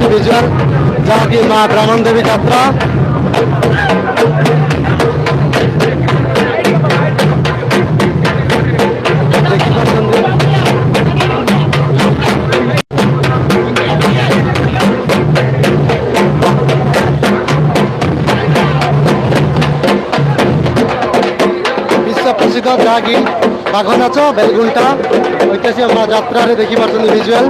ଦେଖିପାରୁଛନ୍ତି ଭିଜୁଆଲ ଯାହାକି ମା ବ୍ରାହ୍ମଣ ଦେବୀ ଯାତ୍ରା। ଦେଖିପାରୁଛନ୍ତି ବିଶ୍ୱ ପ୍ରସିଦ୍ଧ ଯାହାକି ବାଘ ନାଚ ବେଲଗୁଣ୍ଟା ଐତିହାସିକ ମା ଯାତ୍ରାରେ ଦେଖିପାରୁଛନ୍ତି ଭିଜୁଆଲ।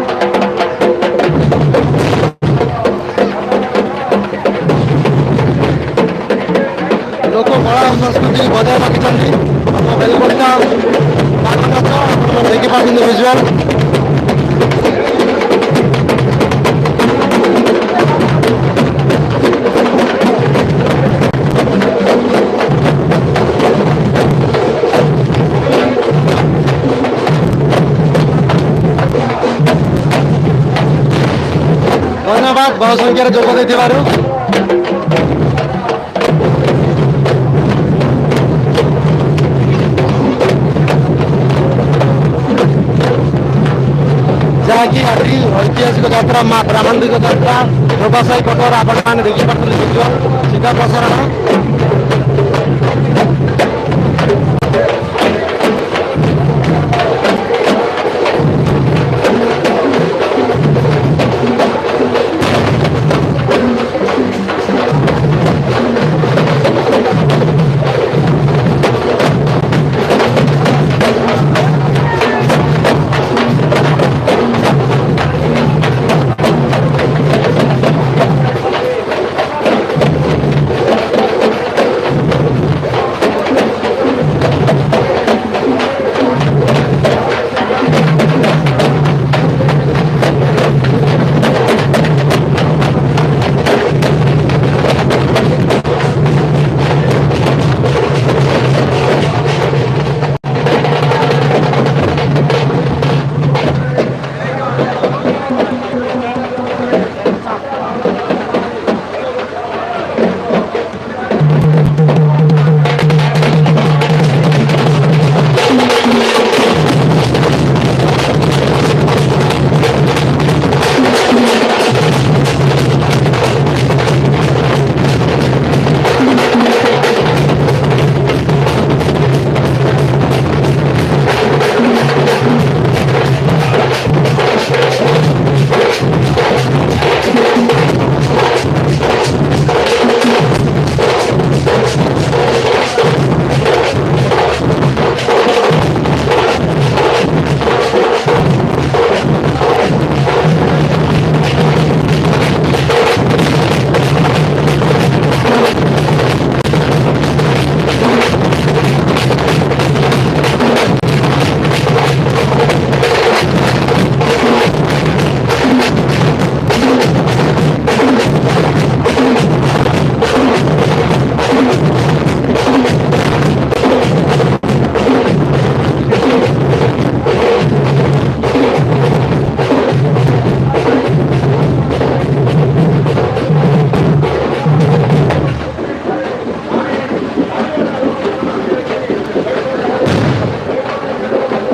ଲୋକ କଳା ଓ ସଂସ୍କୃତି ବଜାୟ ରଖିଛନ୍ତି। ଆମ ବେଲଗୁଣ୍ଟା ବାଘ ନାଚ ଆପଣ ଦେଖିପାରୁଛନ୍ତି ଭିଜୁଆଲ। ଧନ୍ୟବାଦ ବହୁ ସଂଖ୍ୟାରେ ଯୋଗ ଦେଇଥିବାରୁ। ଯାହାକି ଆଜି ଐତିହାସିକ ଯାତ୍ରା ମା ବ୍ରାହ୍ମଣୀଙ୍କ ଯାତ୍ରା ବ୍ୟବସାୟୀ ପଟରେ ଆପଣମାନେ ଦେଖିପାରୁଥିଲେ ଭିଜୁଆଲ ସିଧା ପ୍ରସାରଣ।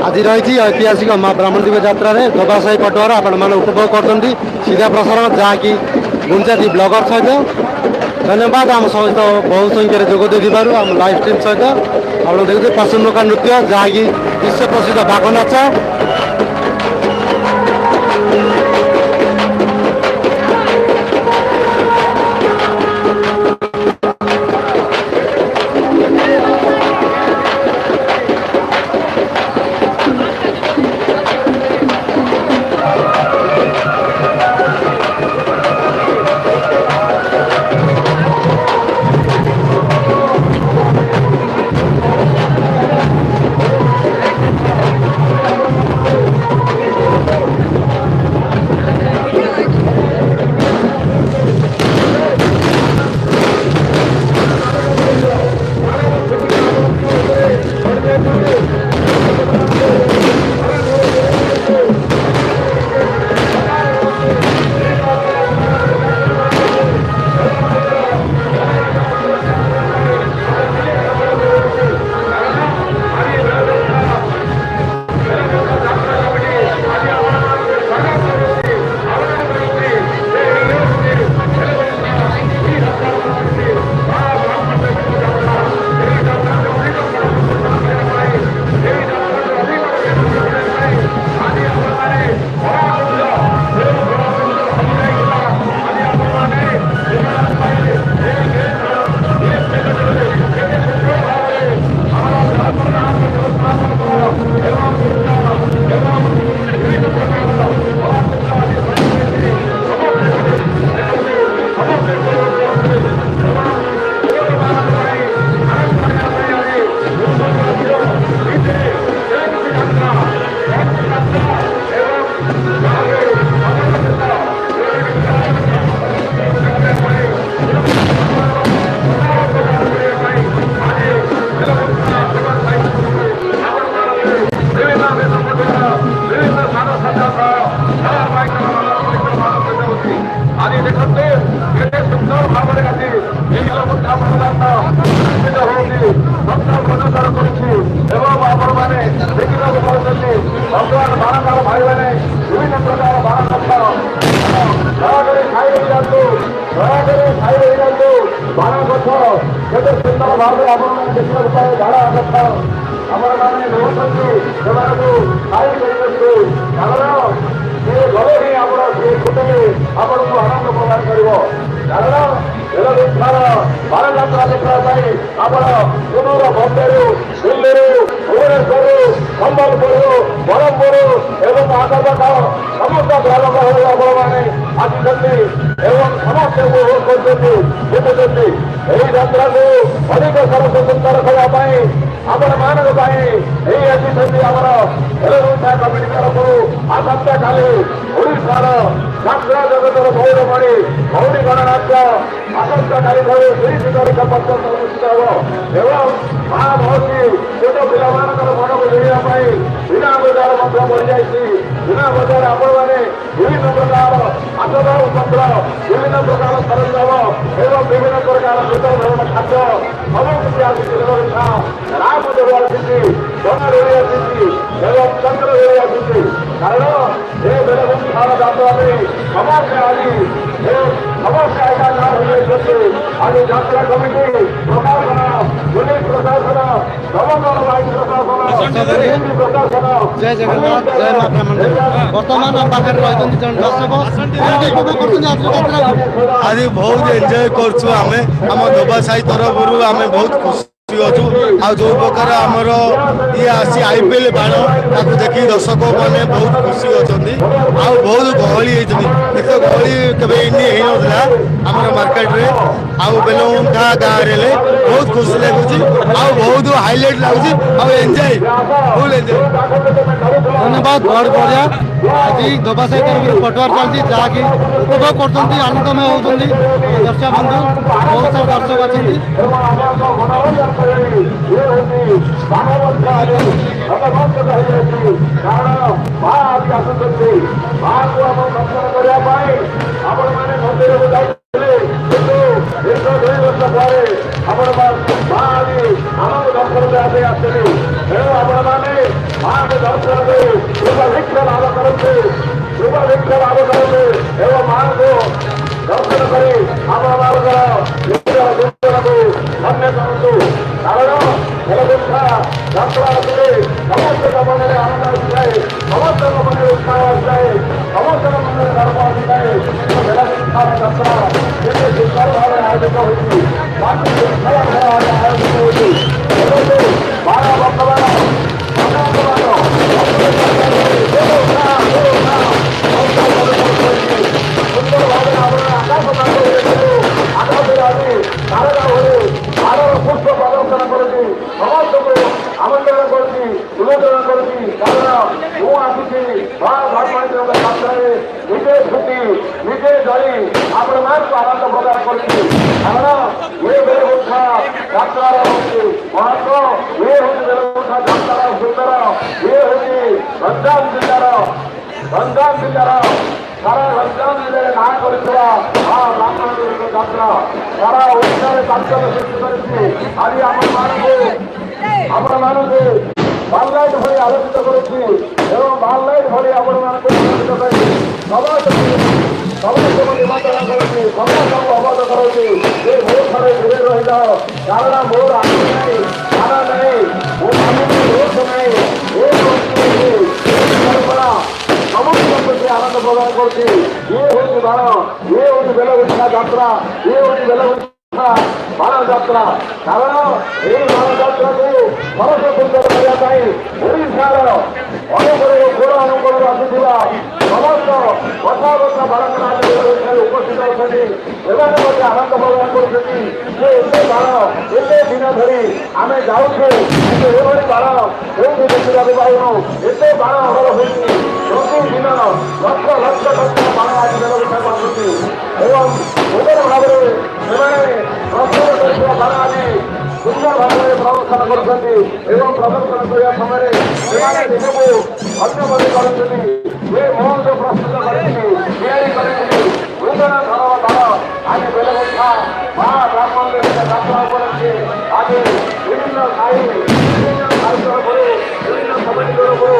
ଆଜି ରହିଛି ଐତିହାସିକ ମା ବ୍ରାହ୍ମଣୀଙ୍କ ଯାତ୍ରାରେ ବ୍ୟବସାୟୀ ପଟୁଆର ଆପଣମାନେ ଉପଭୋଗ କରୁଛନ୍ତି ସିଧା ପ୍ରସାରଣ ଯାହାକି ଗୁଞ୍ଜାତି ବ୍ଲଗର ସହିତ। ଧନ୍ୟବାଦ ଆମ ସହିତ ବହୁ ସଂଖ୍ୟାରେ ଯୋଗ ଦେଇଥିବାରୁ ଆମ ଲାଇଭ୍ ଷ୍ଟ୍ରିମ୍ ସହିତ। ଆପଣ ଦେଖୁଥିବେ ପାଶୁନକା ନୃତ୍ୟ ଯାହାକି ବିଶ୍ୱ ପ୍ରସିଦ୍ଧ ବାଘ ନାଚ। ବର୍ତ୍ତମାନ ବାରମ୍ବାର ଭାଇମାନେ ବିଭିନ୍ନ ପ୍ରକାର ବାରମ୍ବାର ଦୟାକରି ଖାଇ ହେଇଯାନ୍ତୁ, ଦୟାକରି ଖାଇ ହେଇଯାନ୍ତୁ। ବାଣ ଗଛ କେତେ ସୁନ୍ଦର ଭାବରେ ଆପଣମାନେ ଦେଖିବାକୁ ପାଏ। ଝାଡ଼ା ଗଛ ଆପଣମାନେ ରହୁଛନ୍ତି, ସେମାନଙ୍କୁ ଖାଇ ଦେଇଛନ୍ତି। କାରଣ ସେ ଗଲେ ହିଁ ଆପଣ ସେ ଫୁଟରେ ଆପଣଙ୍କୁ ଆନନ୍ଦ ପ୍ରଦାନ କରିବ। କାରଣ ବେଲଗୁଣ୍ଠାର ବାରଯାତ୍ରା ଦେଖିବା ପାଇଁ ଆପଣ ସୁଦୂର ବମ୍ବେରୁ, ଦିଲ୍ଲୀରୁ, ଭୁବନେଶ୍ୱରରୁ, ସମ୍ବଲପୁରରୁ, ବ୍ରହ୍ମପୁର ଏବଂ ଆଖପାଖ ସମସ୍ତ ଗ୍ରାମ ଗହଳି ଆପଣମାନେ ଆସିଛନ୍ତି ଏବଂ ସମସ୍ତେ ଉପଭୋଗ କରୁଛନ୍ତି, ଦେଖୁଛନ୍ତି। ଏହି ଯାତ୍ରାକୁ ଅଧିକ ସରସ ସୁନ୍ଦର କରିବା ପାଇଁ ଆପଣମାନଙ୍କ ପାଇଁ ଏହି ଆସିଛନ୍ତି ଆମର ବେଲଗୁଣ୍ଠା କମିଟି ତରଫରୁ ଆସନ୍ତାକାଲି ଓଡ଼ିଶାର ଯାତ୍ରା ଜଗତର ଗୌରବମଣି ଗୌରୀ ଗଣନାଟ୍ୟ ଆସନ୍ତାକାଲି ଠାରୁ 2 ତାରିଖ ପର୍ଯ୍ୟନ୍ତ ଅନୁଷ୍ଠିତ ହେବ ଏବଂ ମା ମହର୍ଷି ଛୋଟ ପିଲାମାନଙ୍କର ମନକୁ ଜିଣିବା ପାଇଁ ବିନା ବଜାର ମଧ୍ୟ ବଢ଼ିଯାଇଛି। ବିନା ବଜାର ଆପଣମାନେ ବିଭିନ୍ନ ପ୍ରକାର ଆସବାବପତ୍ର, ବିଭିନ୍ନ ପ୍ରକାର ସରଞ୍ଜାମ ଏବଂ ବିଭିନ୍ନ ପ୍ରକାର ନୂତନ ଧରଣ ଖାଦ୍ୟ ସବୁ କିଛି ଆସିଛି। ବେଲଗୁଣ୍ଠା ରାମ ଦେବ ଆସିଛି, ଜନ ରହି ଆସିଛି ଏବଂ ଚନ୍ଦ୍ର ରହି ଆସିଛି। କାରଣ ଏ ବେଲଗୁଣ୍ଠାର ଯାତ୍ରାରେ ସମସ୍ତେ ଆଜି ସମସ୍ତେ ଆଜ୍ଞା ହୋଇଯାଇଛନ୍ତି। ଆଜି ଯାତ୍ରା କମିଟି, ପ୍ରଶାସନ, ପୁଲିସ ପ୍ରଶାସନ, ଦମକଳ ବାହିନୀ ପ୍ରଶାସନ, ପ୍ରଶାସନ ଜୟ ଜଗନ୍ନାଥ, ଜୟ ମା ବ୍ରାହ୍ମଣୀ। ବର୍ତ୍ତମାନ ଆମ ପାଖରେ ରହିଛନ୍ତି ଜଣେ ଦର୍ଶକ। ଉପଭୋଗ କରୁଛନ୍ତି ଆଜିର ଯାତ୍ରାକୁ। ଆଜି ବହୁତ ଏନ୍ଜୟ କରୁଛୁ ଆମେ। ଆମ ଧୋବା ସାହି ତରଫରୁ ଆମେ ବହୁତ ଖୁସି ଅଛୁ। ଆଉ ଯୋଉ ପ୍ରକାର ଆମର ଇଏ ଆସି IPL ବାଣ ତାକୁ ଦେଖି ଦର୍ଶକ ମାନେ ବହୁତ ଖୁସି ଅଛନ୍ତି। ଆଉ ବହୁତ ଗହଳି ହେଇଛନ୍ତି, ଏତେ ଗହଳି କେବେ ହେଇନଥିଲା ଆମର ମାର୍କେଟରେ। ଆଉ ବେଲଗୁଣ୍ଠା ଗାଁରେ ହେଲେ ବହୁତ ଖୁସି ଲାଗୁଛି, ଆଉ ବହୁତ ହାଇଲାଇଟ୍ ଲାଗୁଛି, ଆଉ ଏନ୍ଜୟ ଫୁଲ୍ ଏନ୍ଜୟ। ଧନ୍ୟବାଦ, ବହୁତ ବଢ଼ିଆ। ଆଜି ଧୋବା ସାହି ତରଫରୁ ପଟୁଆର ଚାଲିଛି, ଯାହାକି ଉପଭୋଗ କରୁଛନ୍ତି, ଆନନ୍ଦମୟ ହେଉଛନ୍ତି ଦର୍ଶକ ବନ୍ଧୁ। ବହୁତ ସାରା ଦର୍ଶକ ଅଛନ୍ତି। କାରଣ ମା ଆଜି ଆସୁଛନ୍ତି। ମାକୁ ଆମ ଦର୍ଶନ କରିବା ପାଇଁ ଆପଣମାନେ ମନ୍ଦିରକୁ ଯାଇଥିଲେ, କିନ୍ତୁ ଦୀର୍ଘ 2 ବର୍ଷ ପରେ ଆପଣ ମା ଆଜି ଆମକୁ ଦର୍ଶନ ଦେବା ପାଇଁ ଆସିଛନ୍ତି। ତେଣୁ ଆପଣମାନେ ମାଙ୍କୁ ଦର୍ଶନ କରି ଶୁଭଭିକ୍ଷ ଲାଭ କରନ୍ତୁ, ଶୁଭଭିକ୍ଷ ଲାଭ କରନ୍ତୁ ଏବଂ ମାଙ୍କୁ ଦର୍ଶନ କରି ଆପଣମାନଙ୍କର ନିଜର ଜୀବନକୁ ଧନ୍ୟ କରନ୍ତୁ। କାରଣ ବେଲଗୁଣ୍ଠା ଯାତ୍ରା ଆସିଲେ ସମସ୍ତଙ୍କ ମନରେ ଆନନ୍ଦ ଆସିଥାଏ, ସମସ୍ତଙ୍କ ମନରେ ଉତ୍ସାହ ଆସିଥାଏ, ସମସ୍ତଙ୍କ ମନରେ ଗର୍ବ ଆସିଥାଏ। ବେଲଗୁଣ୍ଠାର ଯାତ୍ରା କେତେ ସୁନ୍ଦର ଭାବରେ ଆୟୋଜିତ ହୋଇଛି, ତାକୁ ଶୃଙ୍ଖଳ ଭାବରେ ଆୟୋଜିତ ହୋଇଛି। ଦେଖନ୍ତୁ ବାଣ ବର୍ତ୍ତମାନ ସୁନ୍ଦର ଭାବରେ ଆମର ଆକାଶ ମାର୍ଗ ହୋଇଥିଲୁ। ଆକାଶରେ ଆଜି ତାରକା ଭଳି ବାଣର ପୁଷ୍ପ ପ୍ରଦର୍ଶନ କରୁଛି, ସମସ୍ତଙ୍କୁ ଆମନ୍ତ୍ରଣ କରୁଛି, ନିମନ୍ତ୍ରଣ କରୁଛି। କାରଣ ମୁଁ ଆସିଛି ମା ବ୍ରାହ୍ମଣୀଙ୍କ ଯାତ୍ରାରେ ନିଜେ ଛୁଟି, ନିଜେ ଜଳି ଆପଣମାନଙ୍କୁ ଆନନ୍ଦ ପ୍ରଦାନ କରୁଛି। କାରଣ ଏ ବେଲଗୁଣ୍ଠା ଯାତ୍ରାର ହେଉଛି ମହତ୍ଵ, ଇଏ ହେଉଛି ବେଲଗୁଣ୍ଠା ଯାତ୍ରାର ସୁନ୍ଦର, ଇଏ ହେଉଛି ଗଞ୍ଜାମ ଜିଲ୍ଲାର ସାରା ଗଞ୍ଜାମ ଜିଲ୍ଲାରେ ନାଁ କରିଥିବା ମା ବ୍ରାହ୍ମଣୀଙ୍କ ଯାତ୍ରା ସାରା ଓଡ଼ିଶାରେ ଚାଞ୍ଚଲ୍ୟ ସୃଷ୍ଟି କରିଛି। ଆଜି ଆପଣମାନଙ୍କୁ ବାଲଲାଇଟ୍ ଭଳି ଆଲୋଚିତ କରୁଛି ଏବଂ ବାଲଲାଇଟ୍ ଭଳି ଆପଣମାନଙ୍କୁ ଆଲୋଚିତ କରି ସମସ୍ତଙ୍କୁ ନିମନ୍ତ୍ରଣ କରୁଛି, ସମସ୍ତଙ୍କୁ ଅବଗତ କରୁଛି ଯେ ମୋ ଥରେ ଦୂରେ ରହିଯାଅ। କାରଣ ମୋର ଆଖି ନାହିଁ, କାନ ନାହିଁ, ମୋ ସ୍ୱାମୀକୁ ଦୋଷ ନାହିଁ। ସମସ୍ତଙ୍କ ପ୍ରତି ଆନନ୍ଦ ପ୍ରଦାନ କରୁଛି। ଇଏ ହେଉଛି ବାଣ, ଇଏ ହେଉଛି ବେଲଗୁଣ୍ଠା ଯାତ୍ରା, ଇଏ ହେଉଛି ବେଲଗୁଣ୍ଠା ବାଣ ଯାତ୍ରା। କାରଣ ଏହି ବାଣ ଯାତ୍ରାକୁ ସରସ ସୁନ୍ଦର କରିବା ପାଇଁ ଓଡ଼ିଶାର ଅନୁକୂଳ କୋଣ ଅନୁକୂଳରୁ ଆସିଥିବା ସମସ୍ତ କଥା ବାଳକମାନେ ବେଲଗୁଣ୍ଠାରେ ଉପସ୍ଥିତ ଅଛନ୍ତି। ସେମାନେ ମଧ୍ୟ ଆନନ୍ଦ ପ୍ରଦାନ କରୁଛନ୍ତି ଯେ ଏତେ ବାଣ ଏତେ ଦିନ ଧରି ଆମେ ଯାଉଛୁ, କିନ୍ତୁ ଏଭଳି ବାଣ କେଉଁଠି ଦେଖିବାକୁ ପାଉନୁ। ଏତେ ବାଣ ଅମଳ ହୋଇଛି, ପ୍ରତିଦିନ ଲକ୍ଷ ଲକ୍ଷ ଟଙ୍କା ବାଣ ଆଜି ବେଲଗୁଣ୍ଠାକୁ ଆସୁଛି ଏବଂ ସୁନ୍ଦର ଭାବରେ ସେମାନେ ପ୍ରସ୍ତୁତ କରିଥିବା ବାଣ ଆଜି ସୁନ୍ଦର ଭାବରେ ପ୍ରଦର୍ଶନ କରୁଛନ୍ତି ଏବଂ ପ୍ରଦର୍ଶନ କରିବା ସମୟରେ ସେମାନେ ନିଜକୁ ଧନ୍ୟବାଦ କରୁଛନ୍ତି। ଏ ମହନ୍ତ ପ୍ରସ୍ତୁତ କରିଥିଲି, ତିଆରି କରିଥିଲି ନୂତନ ଧରଣର ବାଣ ଆଜି ବେଲଗୁଣ୍ଠା ମା ବ୍ରାହ୍ମଣୀଙ୍କ ଯାତ୍ରା ଉପଲକ୍ଷେ ଆଜି ବିଭିନ୍ନ ସାହି, ବିଭିନ୍ନ ସାହି ତରଫରୁ, ବିଭିନ୍ନ କମିଟି ତରଫରୁ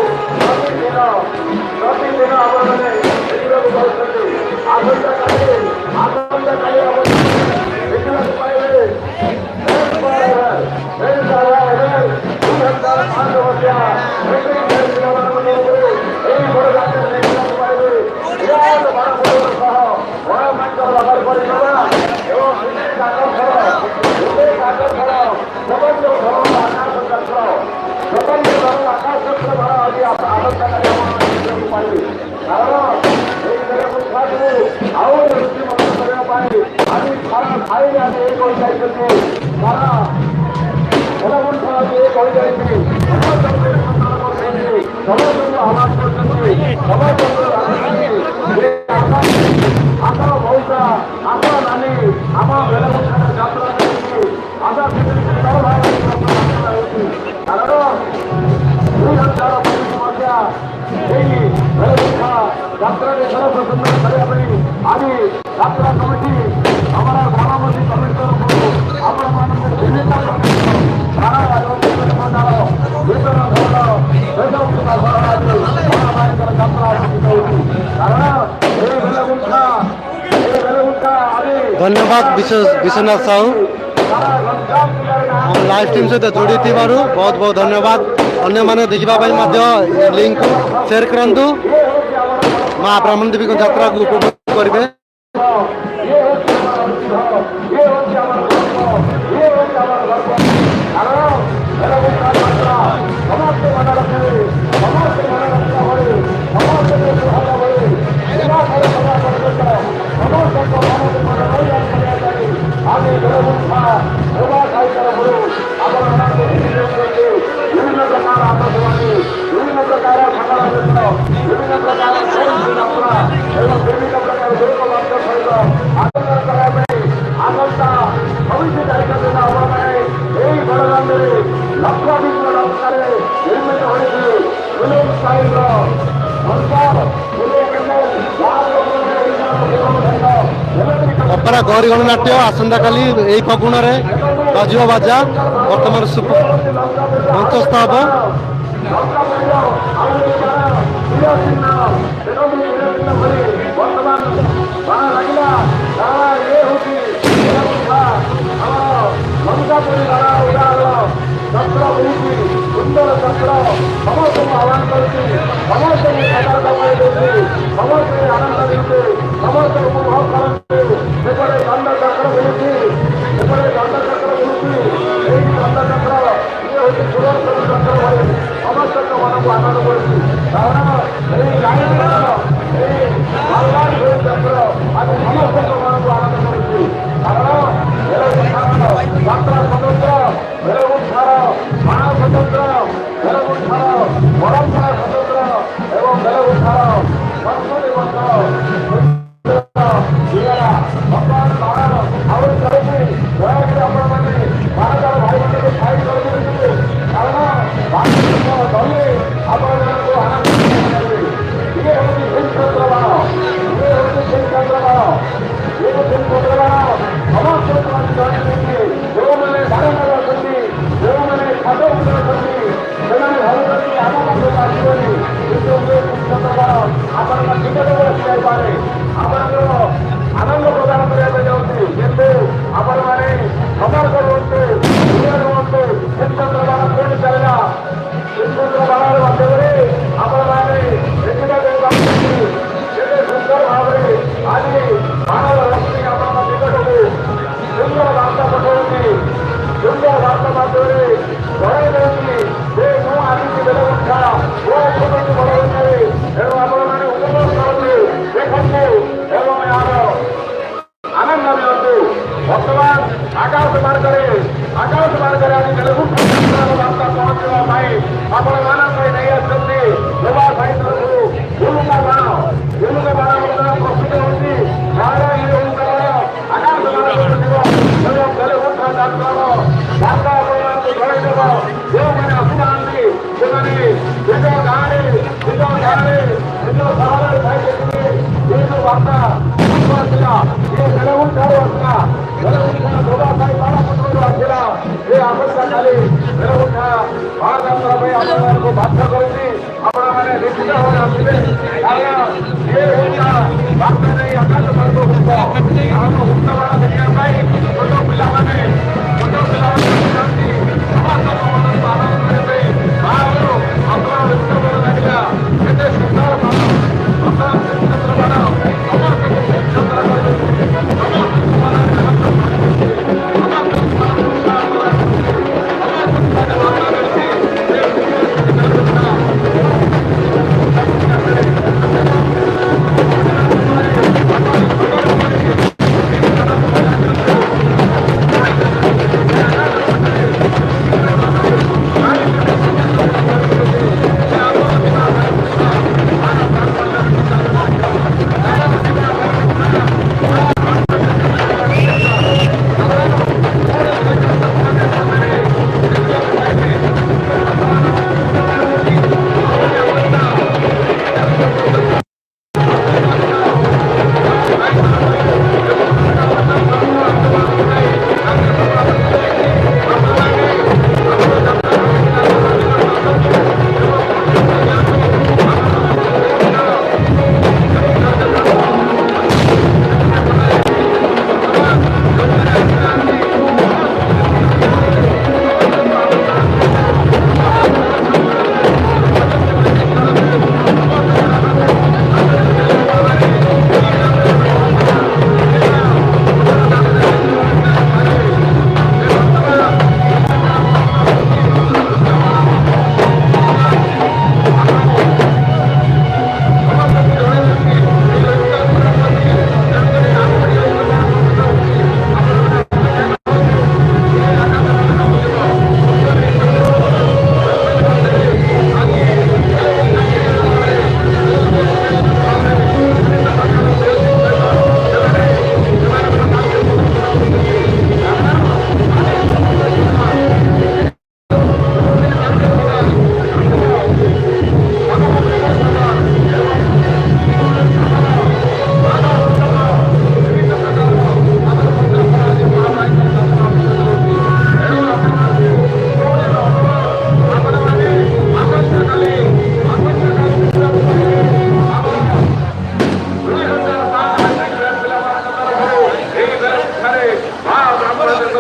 धन्यवाद विश्वनाथ साहू लाइव टीम सहित जोड़ी बहुत बहुत धन्यवाद अन्य माने देखा लिंक को शेयर करूँ माँ ब्राह्मण देवी यात्रा को उपभोग करेंगे अपरा गौरी गणनाट्य आसंता काली यही फगुण बजिव बाजा बर्तमान मंचस्थ हम सुंदर चक्र समस्त आह्वान करती समस्त समस्त आनंद देते समस्त उपभोग करते दंड चक्र बुलूची दंड चक्र बुलूची दंड चक्र ये हूँ सुदर्शन चक्र भाई समस्त मन को आनंद करती कारण चक्र आज समस्त मन को आनंद करती कारण यात्रा स्वतंत्र उत्साह मानव स्वतंत्र उत्साह परंपरा स्वतंत्र एवं उत्साह संस्कृति भगवान भारत आहुरी करेंगे दयाकर आपण मैंने भारत भाई बहन को फाइट कर कारण भारत दलिए आपण को आनंद ये हूँ चंद्र बाण ये हूँ चंद्र बाण ये चंद्र बाण समस्त जो मैंने धारण करते जो मैंने खाद करते आम पाखे आसबनी चंद्र बाण आपण निकट पारे आनंद प्रदान करने जाऊँगी किंतु आपण मैंने सतर्क रुहतु रुहतु चंद्र बाण कोई चलना चंद्र बाण माध्यम आपण मैंने सुंदर भाव आज मानव लक्ष्मी आप निकट को सुंदर वार्ता पठाऊँगी सुंदर वार्ता माध्यम जड़ाई दूँगी आज बेले उठा वो छोटी बढ़ाऊँगी एवं आपण मैंने उपभोग करते देखते एवं यार आनंद नियंतु बर्तमान आकाश मार्ग आज तेलुगु वार्ता पहुँचा आपण मानव नहीं आसती युवा साहित्य गुरुका बाण प्रस्तुत होती आकाश तेलुगु यात्रा वार्ता जड़ेदेव जो मैंने आसुना से निज गाँव निज गाँव निज सहर ये जो वार्ता आसला ये तेलुगु आसला तेलुगु धोबा साई बाणपुर आसला ये आशंका खाली तेलुगु भारत यात्रा को बाध्य करुँगी आपण मैंने निश्चित भाव आसवे कारण ये वार्ता नहीं आकाश मार्ग मुक्त बाण देखापी छोट पिला समस्त लगे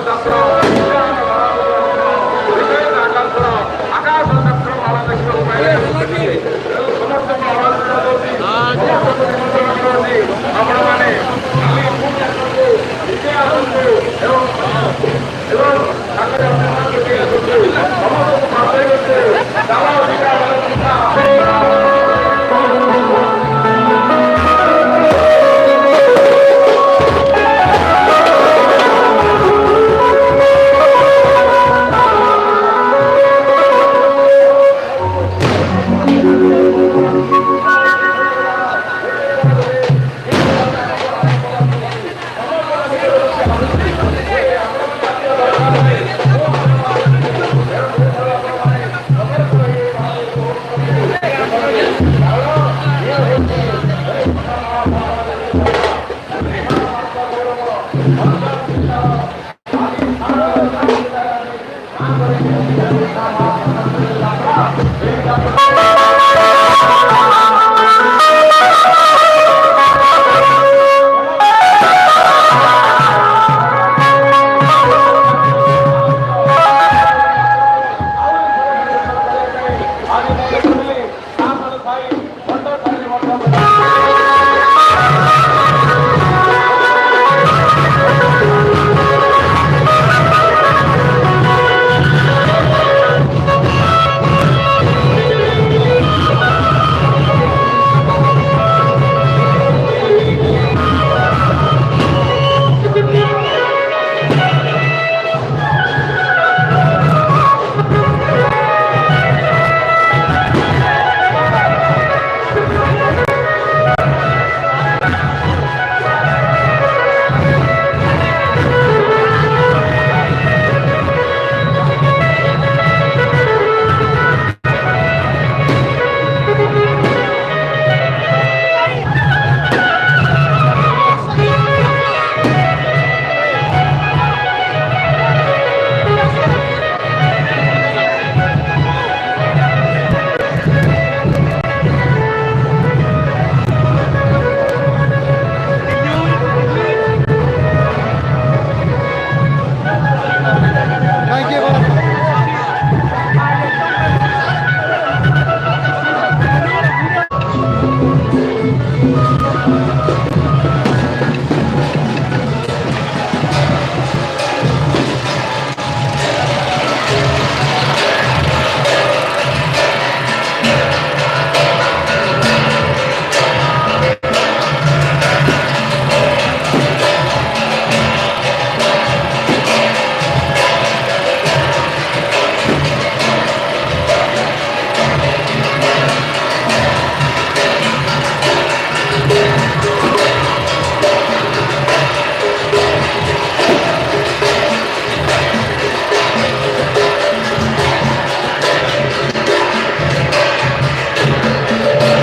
ଛାତ୍ର ଆକାଶର ଆକାଶ ଛାତ୍ର ଭାବ ଦେଖିବାକୁ ପାଇଲେ ସମସ୍ତଙ୍କୁ ଆପଣମାନେ ନିଜେ ଆସନ୍ତୁ ଏବଂ ତାଙ୍କର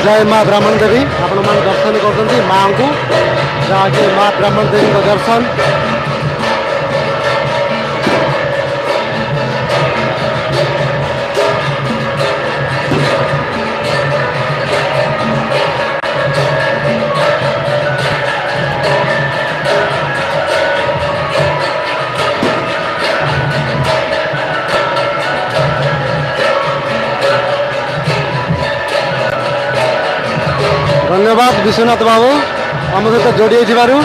जय माँ ब्राह्मण देवी आपण मैंने दर्शन कर माँ को जहाँकि माँ ब्राह्मण देवी का दर्शन धन्यवाद विश्वनाथ बाबू आम सहित जोड़ी होइथिबारु।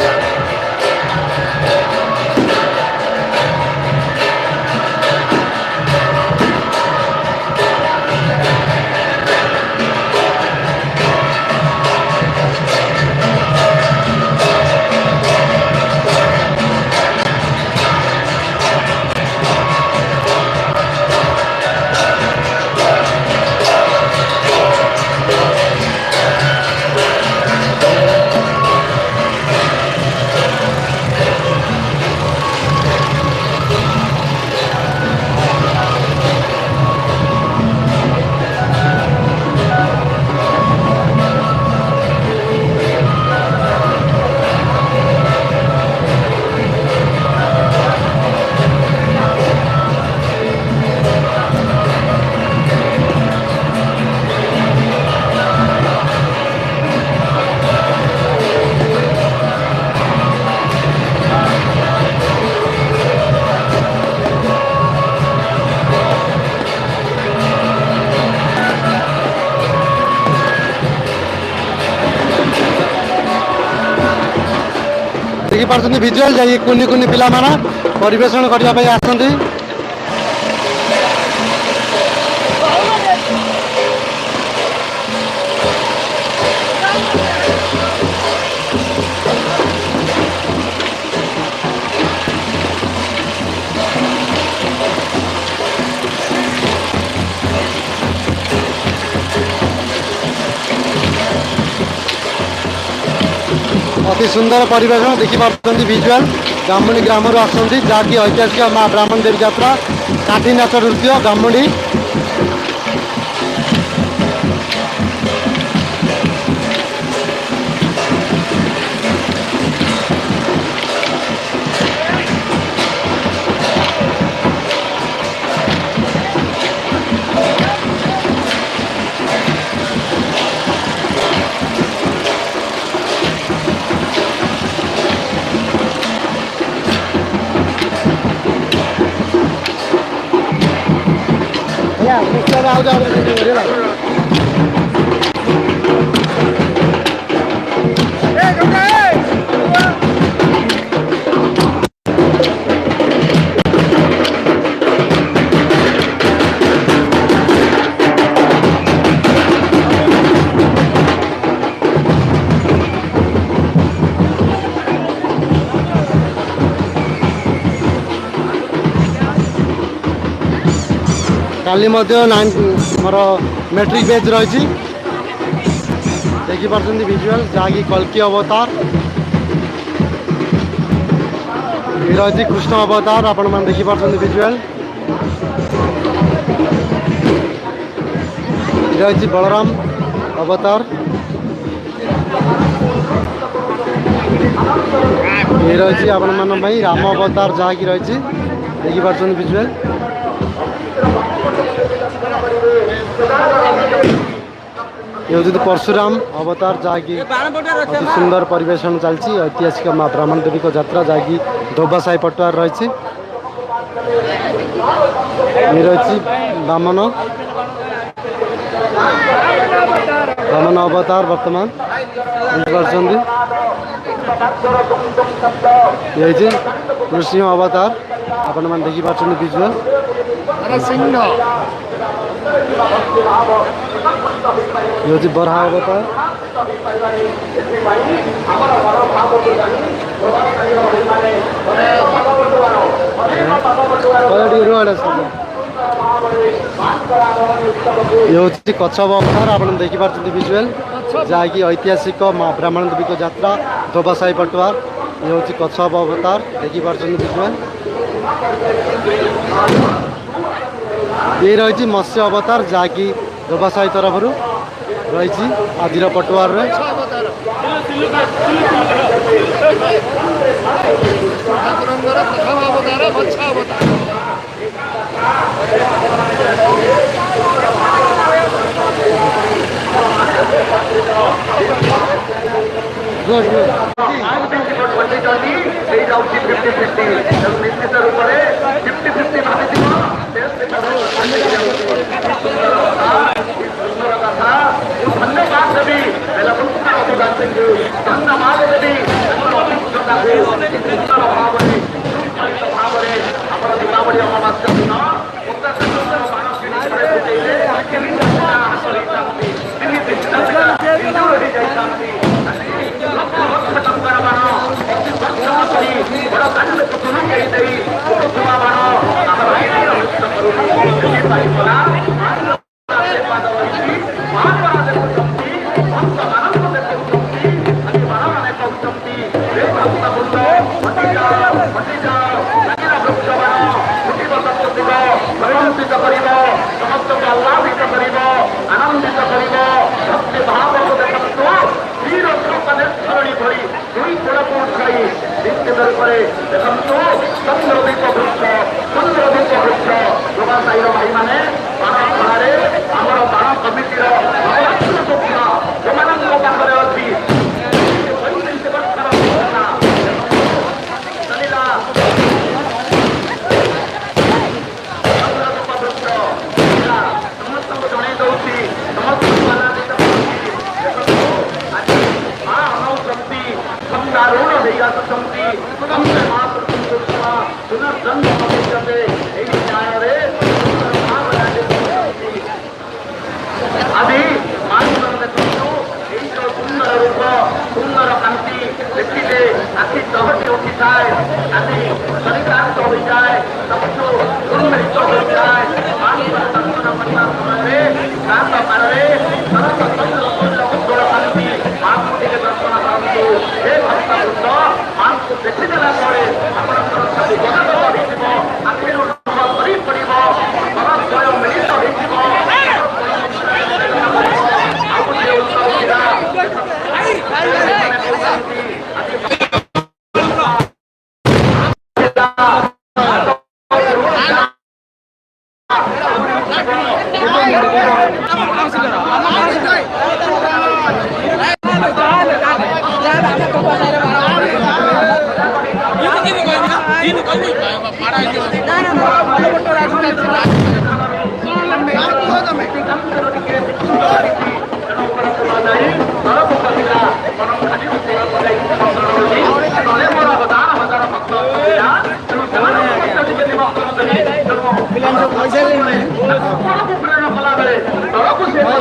देखिपे भिजुआल जा कुनि कुनि पिला परिवेशन करने आसती अति सुंदर परिवेश देखिपे भिजुआल गामुड़ी ग्राम आसती जहाँकि ऐतिहासिक माँ ब्राह्मण देवी यात्रा काठी नाच नृत्य गामुड़ी काली मोर मेट्रिक बेच रही देखिपे भिजुआल जहाँकि कल्कि अवतार ये रही कृष्ण अवतार आपण मैंने देखिपे भिजुआल रही बलराम अवतार ये रही आपण मान राम अवतार जहाँकि रही देखिपे भिजुआल ये हूँ परशुराम अवतार जहाँकि अति सुंदर परिवेशन चलती ऐतिहासिक माँ ब्राह्मण देवी को यात्रा जहाँकि धोबासाई पटुआर रही ये रही बामन बामन अवतार वर्तमान ये नृसिंह अवतार आपण मैंने देखिपे भिजुआल ये हूँ बरहा अवतार ये हूँ कच्छप अवतार आप देखिपे भिजुआल जहाँकि ऐतिहासिक माँ ब्राह्मण देवी को यात्रा धोबासाई पटुआर ये हूँ कच्छप अवतार देखिपे भिजुआल ये रही मत्स्य अवतार जहाँकि धोबासाई तरफ रही आज पटुआर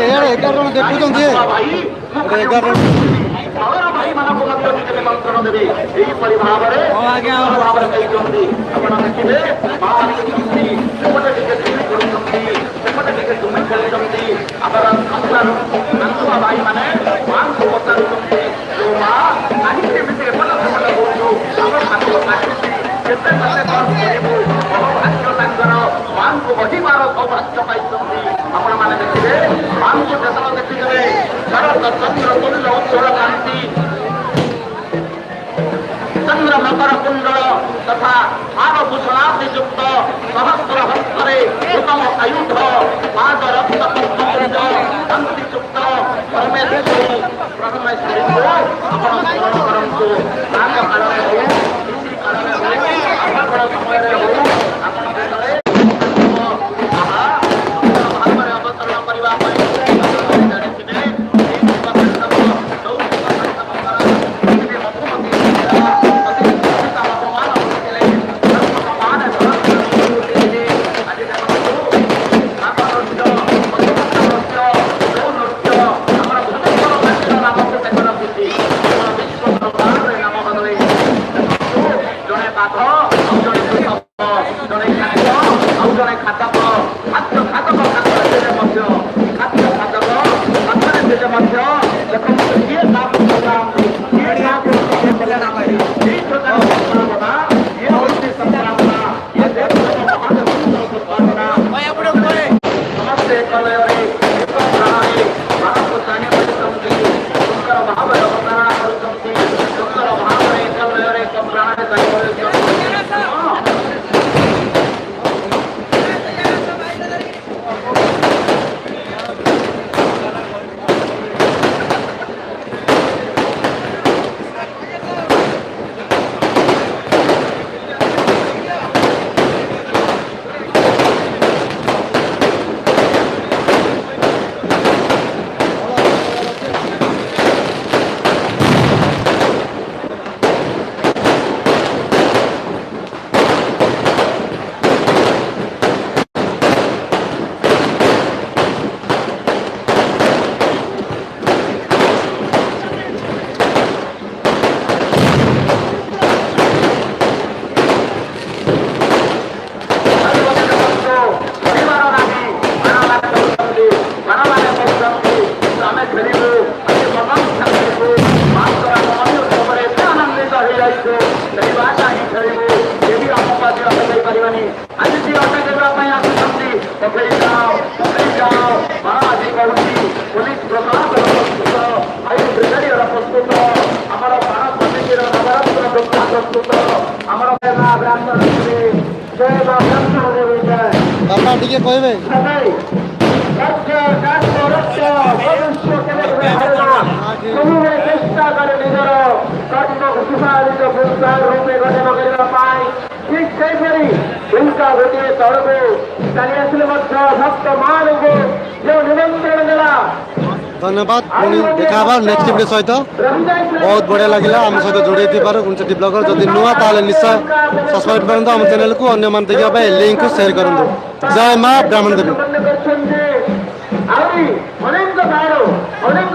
ଏଗାର ଜଣ ଦେଖୁଛନ୍ତି 11 ଭାଇମାନଙ୍କୁ ମଧ୍ୟ ଟିକେ ନିମନ୍ତ୍ରଣ ଦେବେ ଏହିପରି ଭାବରେ କହିଛନ୍ତି ଆପଣ ଦେଖିବେ ମା ଆସିଛନ୍ତି ସେପଟେ ଟିକେ ଚୁମି କରୁଛନ୍ତି ସେପଟେ ଟିକେ ଚୁମି ଖେଳୁଛନ୍ତି ଆମର ନାଚୁଆ ଭାଇମାନେ ମାଙ୍କୁ ପଚାରୁଛନ୍ତି ମା କାହିଁକି ଏମିତି ଏପଟ ସେପଟ କରୁଛୁ ଆମ ଖାଦ୍ୟ କାଟୁଛି କେତେ କେତେ କଣ କରିବୁ ଅଭାଗ୍ୟ ତାଙ୍କର ମାଙ୍କୁ ବହିବାର ସୌଭାଗ୍ୟ ପାଇଛନ୍ତି ଆପଣମାନେ ଦେଖିବେ ମାଙ୍କୁ ଯେତେବେଳେ ଦେଖିଦେବେ ଶରତ ଚନ୍ଦ୍ର ତୁଲ୍ୟ ଉଜ୍ଜଳ କାନ୍ତି ଚନ୍ଦ୍ର ମକର କୁଣ୍ଡଳ ତଥା ଭାବଭୂଷଣାଦି ଯୁକ୍ତ ସହସ୍ର ହସ୍ତରେ ଉତ୍ତମ ଆୟୁଧ ପାଦ ରକ୍ତ ପଦ୍ମକୁଞ୍ଜ ଶାନ୍ତିଯୁକ୍ତ ପରମେଶ୍ୱରୀଙ୍କୁ ଆପଣ ସ୍ମରଣ କରନ୍ତୁ ଆଗ କାଳରେ ହଉ କିଛି କାଳରେ ହଉ ଆପଣଙ୍କର ସମୟରେ ହଉ ଆପଣ ଯେତେବେଳେ ଭାବରେ ଅବତରଣ କରିବା ପାଇଁ ଜାଣିଥିବେ ବାପା ଟିକେ କହିବେ ଚେଷ୍ଟା କରେ ନିଜର କର୍ମକୁଶାଳିତ ପୁରସ୍କାର ରୂପେ ଗଠନ କରିବା ପାଇଁ ଠିକ୍ ସେହିପରି ଦୁର୍ଗା ଗୋଟିଏ ତଳକୁ ଚାଲି ଆସିଲେ ମଧ୍ୟ ଭକ୍ତମାନଙ୍କୁ ଯେଉଁ ନିମନ୍ତ୍ରଣ ଦେଲା। ଧନ୍ୟବାଦ ପୁଣି ଦେଖା ହେବା ନେକ୍ସଟ ଭିଡ଼ିଓ ସହିତ ବହୁତ ବଢ଼ିଆ ଲାଗିଲା ଆମ ସହିତ ଯୋଡ଼ି ହେଇଥିବାରୁ ଗୁଣ୍ଡିଚାଟି ବ୍ଲଗର ଯଦି ନୂଆ ତାହେଲେ ନିଶ୍ଚୟ ସବସ୍କ୍ରାଇବ୍ କରନ୍ତୁ ଆମ ଚ୍ୟାନେଲକୁ ଅନ୍ୟମାନେ ଦେଖିବା ପାଇଁ ଲିଙ୍କକୁ ସେୟାର କରନ୍ତୁ। ଜୟ ମା ବ୍ରାହ୍ମଣ ଦେବୀ। ଆହୁରି ଅନେକ